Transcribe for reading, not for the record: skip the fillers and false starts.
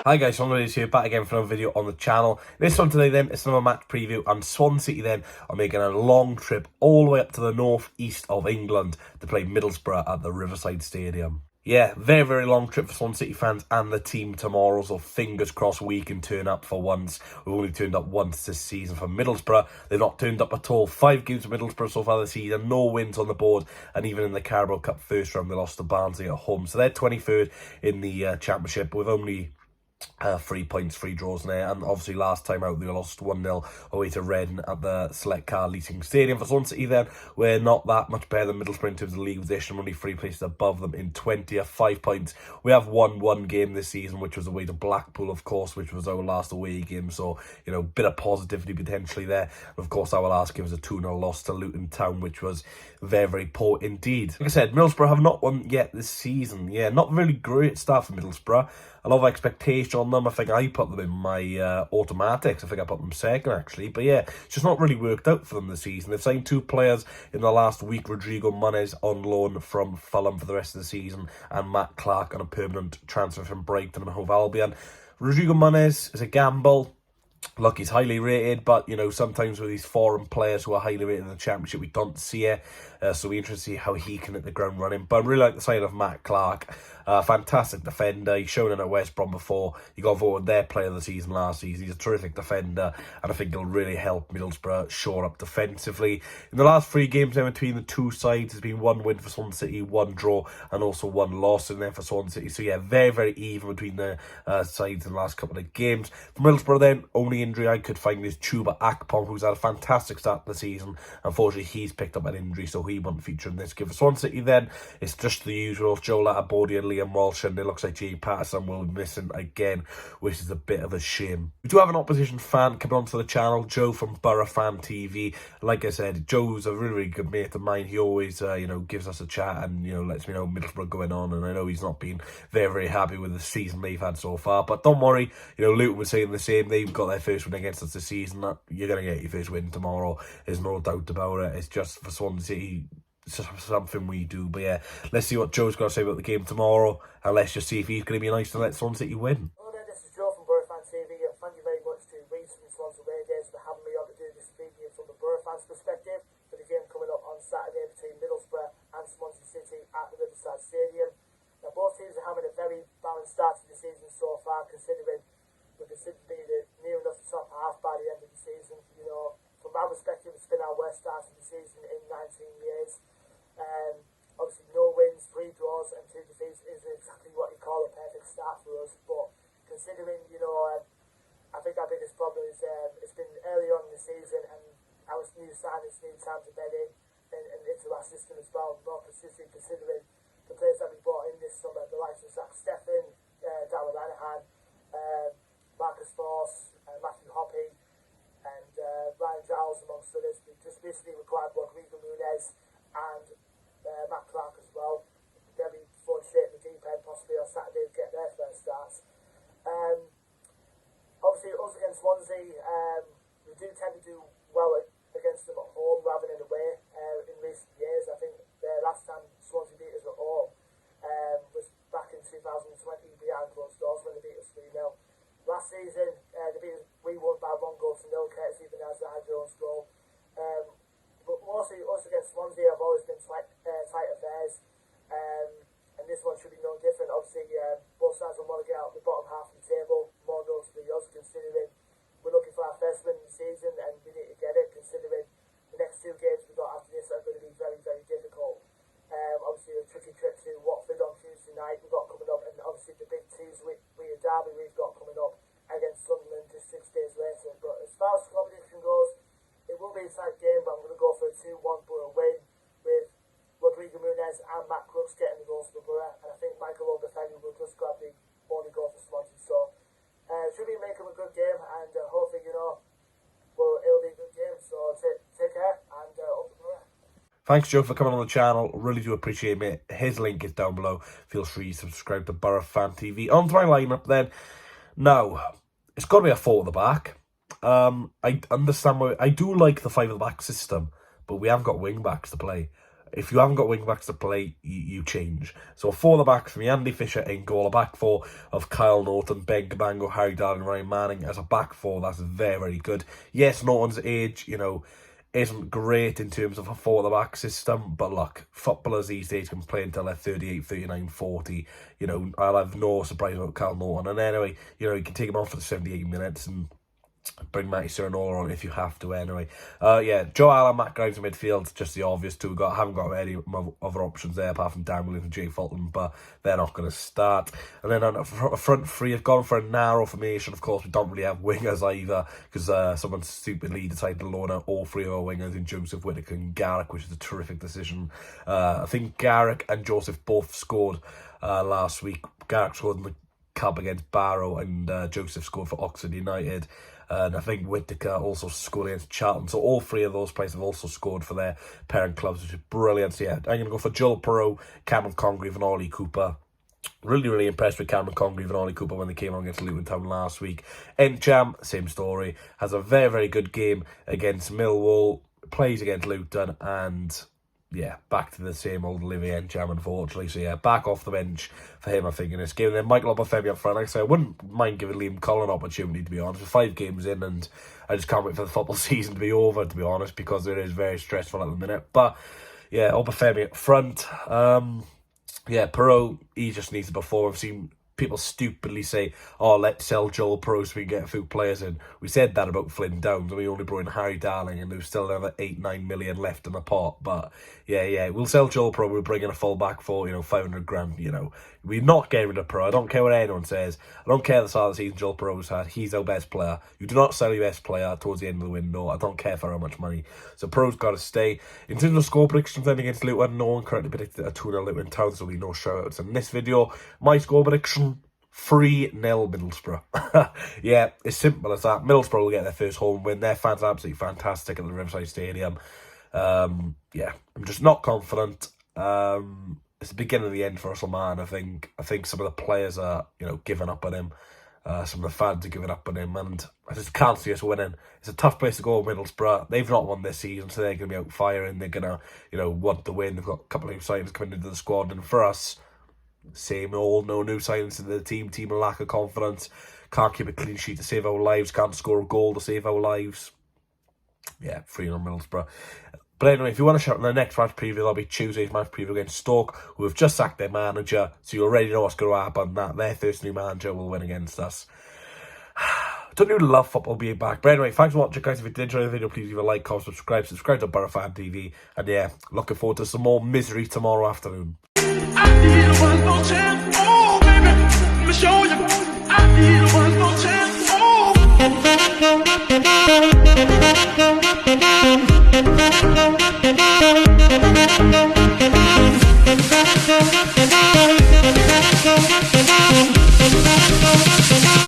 Hi guys, Swansea City here, back again for another video on the channel. This one today then, it's another match preview, and Swansea City then are making a long trip all the way up to the north-east of England to play Middlesbrough at the Riverside Stadium. Yeah, very, very long trip for Swansea City fans and the team tomorrow, so fingers crossed we can turn up for once. We've only turned up once this season for Middlesbrough. They've not turned up at all. 5 games for Middlesbrough so far this season, no wins on the board, and even in the Carabao Cup first round, they lost to Barnsley at home. So they're 23rd in the Championship with only 3 points, 3 draws there, and obviously last time out they lost 1-0 away to Reading at the Select Car Leasing Stadium. For Swansea City then, we're not that much better than Middlesbrough in terms of league position, only 3 places above them in 20th, 5 points. We have won 1 game this season, which was away to Blackpool, of course, which was our last away game, so, you know, bit of positivity potentially there. And of course, our last game was a 2-0 loss to Luton Town, which was very, very poor indeed. Like I said, Middlesbrough have not won yet this season. Yeah, not really great start for Middlesbrough. A lot of expectation on them. I think I put them in my automatics. I think I put them second, actually. But yeah, it's just not really worked out for them this season. They've signed 2 players in the last week. Rodrigo Muniz on loan from Fulham for the rest of the season, and Matt Clark on a permanent transfer from Brighton and Hove Albion. Rodrigo Muniz is a gamble. Look, he's highly rated, but, you know, sometimes with these foreign players who are highly rated in the Championship, we don't see it. So we're interested to see how he can hit the ground running. But I really like the sign of Matt Clark. Fantastic defender. He's shown in at West Brom before. He got voted their player of the season last season. He's a terrific defender, and I think he'll really help Middlesbrough shore up defensively. In the last 3 games now between the two sides, there's been 1 win for Swansea City, 1 draw, and also 1 loss in there for Swansea City. So yeah, very, very even between the sides in the last couple of games. For Middlesbrough then, only injury I could find is Chuba Akpom, who's had a fantastic start to the season. Unfortunately, he's picked up an injury, so he won't feature in this game. For Swansea City then, it's just the usual. Joe Latabodi and Liam Walsh, and it looks like Jay Patterson will be missing again, which is a bit of a shame. We do have an opposition fan coming onto the channel, Joe from Borough Fan TV. Like I said, Joe's a really, really good mate of mine. He always, you know, gives us a chat and, you know, lets me know Middlesbrough going on, and I know he's not been very, very happy with the season they've had so far. But don't worry, you know, Luton was saying the same. They've got their first win against us this season. You're going to get your first win tomorrow. There's no doubt about it. It's just for Swansea City, something we do. But yeah, let's see what Joe's got to say about the game tomorrow, and let's just see if he's going to be nice to let Swansea City win. Hello there, this is Joe from Borough Fan TV, and thank you very much to Reece from Swansea Radios for having me on to do this video from the Borough fans' perspective for the game coming up on Saturday between Middlesbrough and Swansea City at the Riverside Stadium. Now, both teams are having a very balanced start to the season so far, considering we're considered to be near enough the top half by the end of the season. You know, from our perspective, it's been our worst start to the season in 19 years. Obviously, no wins, 3 draws, and 2 defeats is exactly what you call a perfect start for us. But considering, you know, I think our biggest problem is it's been early on in the season, and our new signings need time to bed in and into our system as well. More consistent considering the players that we brought in this summer, the likes of Zach Steffen, Darrell Lanahan, Marcus Force, Matthew Hoppy, and Ryan Giles, amongst others. We just basically required Rodrigo Muniz and Matt Clark as well. They'll be thrown straight in the deep end possibly on Saturday to get their first starts. Obviously, us against Swansea, we do tend to do well against them at home rather than away in recent years. I think the last time Swansea beat us at home was back in 2020 behind closed doors when they beat us 3-0. Last season, we won by 1-0, courtesy of the Nazar Jones goal. But mostly us against Swansea have always been tight affairs, and this one should be no different. Obviously, both sides will want to get out of the bottom half of the table, more notably us, considering we're looking for our first win of the season, and we need to get it, considering the next 2 games we've got after this are going to be very, very difficult. Obviously, a tricky trip to Watford on Tuesday night we've got coming up, and obviously the big twos with Derby we've got coming up against Sunderland just 6 days later. But as far as the competition goes, it will be a tight game, but I'm going to go for a 2-1 Borough win with Rodrigo Muniz and Matt Crooks getting the goals for Borough, and I think Michael Obafemi will just grab the only goal for Swansea. So should be making a good game, and hopefully, you know, it'll be a good game. So take care, and up to Borough. Thanks, Joe, for coming on the channel. Really do appreciate it. His link is down below. Feel free to subscribe to Borough Fan TV. On to my lineup then. Now, it's got to be a 4 at the back. I understand why I do like the 5 at the back system, but we haven't got wing backs to play. if you haven't got wing backs to play, you change. So for the backs, for me, Andy Fisher in goal, a back four of Kyle Norton, Ben Cabango, Harry Darling, Ryan Manning as a back four. That's very, very good. Yes, Norton's age, isn't great in terms of a four-at-the-back system, but look, footballers these days can play until they're 38, 39, 40. I'll have no surprise about Kyle Norton. And anyway, you can take him on for the 78 minutes and bring Matty Serinola on if you have to anyway. Joe Allen, Matt Grimes in midfield, just the obvious two. Haven't got any other options there apart from Dan Williams and Jay Fulton, but they're not going to start. And then on a front three, I've gone for a narrow formation. Of course, we don't really have wingers either because someone stupidly decided to loan out all three of our wingers in Joseph Whittaker and Garrick, which is a terrific decision. I think Garrick and Joseph both scored last week. Garrick scored in the cup against Barrow and Joseph scored for Oxford United. And I think Whittaker also scored against Charlton. So all three of those players have also scored for their parent clubs, which is brilliant. So yeah, I'm going to go for Joel Perreault, Cameron Congreve and Ollie Cooper. Really, really impressed with Cameron Congreve and Ollie Cooper when they came on against Luton Town last week. Encham, same story. Has a very, very good game against Millwall. Plays against Luton and... yeah, back to the same old Olivier Encham, unfortunately. So yeah, back off the bench for him, I think, in this game. And then Michael Obafemi up front. Like I say, I wouldn't mind giving Liam Cullen an opportunity, to be honest. We're 5 games in, and I just can't wait for the football season to be over, to be honest, because it is very stressful at the minute. But yeah, Obafemi up front. Perreault, he just needs to perform. I've seen people stupidly say, let's sell Joel Perreault so we can get a few players in. We said that about Flynn Downs, and we only brought in Harry Darling, and there's still another 8-9 million left in the pot. But yeah, we'll sell Joel Perreault. We'll bring in a full back for 500 grand. We're not getting rid of Perreault. I don't care what anyone says. I don't care the start of the season Joel Perreault's had. He's our best player. You do not sell your best player towards the end of the window. I don't care for how much money. So Perreault's got to stay. In terms of score predictions then against Luton, no one correctly predicted a 2-0 Luton Town, so there'll be no shout-outs in this video. My score prediction: 3-0 Middlesbrough. Yeah, it's simple as that. Middlesbrough will get their first home win. Their fans are absolutely fantastic at the Riverside Stadium. I'm just not confident. It's the beginning of the end for Russell Martin, I think. I think some of the players are, giving up on him. Some of the fans are giving up on him, and I just can't see us winning. It's a tough place to go, Middlesbrough. They've not won this season, so they're going to be out firing. They're going to, want to win. They've got a couple of new signings coming into the squad, and for us, same old, no new signings into the team. Team a lack of confidence. Can't keep a clean sheet to save our lives. Can't score a goal to save our lives. Yeah, 3-0 Middlesbrough. But anyway, if you want to shout in the next match preview, that'll be Tuesday's match preview against Stoke, who have just sacked their manager. So you already know what's going to happen. That their first new manager will win against us. Don't you love football being back? But anyway, thanks for watching, guys. If you did enjoy the video, please leave a like, comment, subscribe to Borough Fan TV. And yeah, looking forward to some more misery tomorrow afternoon. I need one more chance, oh baby, let me show you. I need one more chance, oh.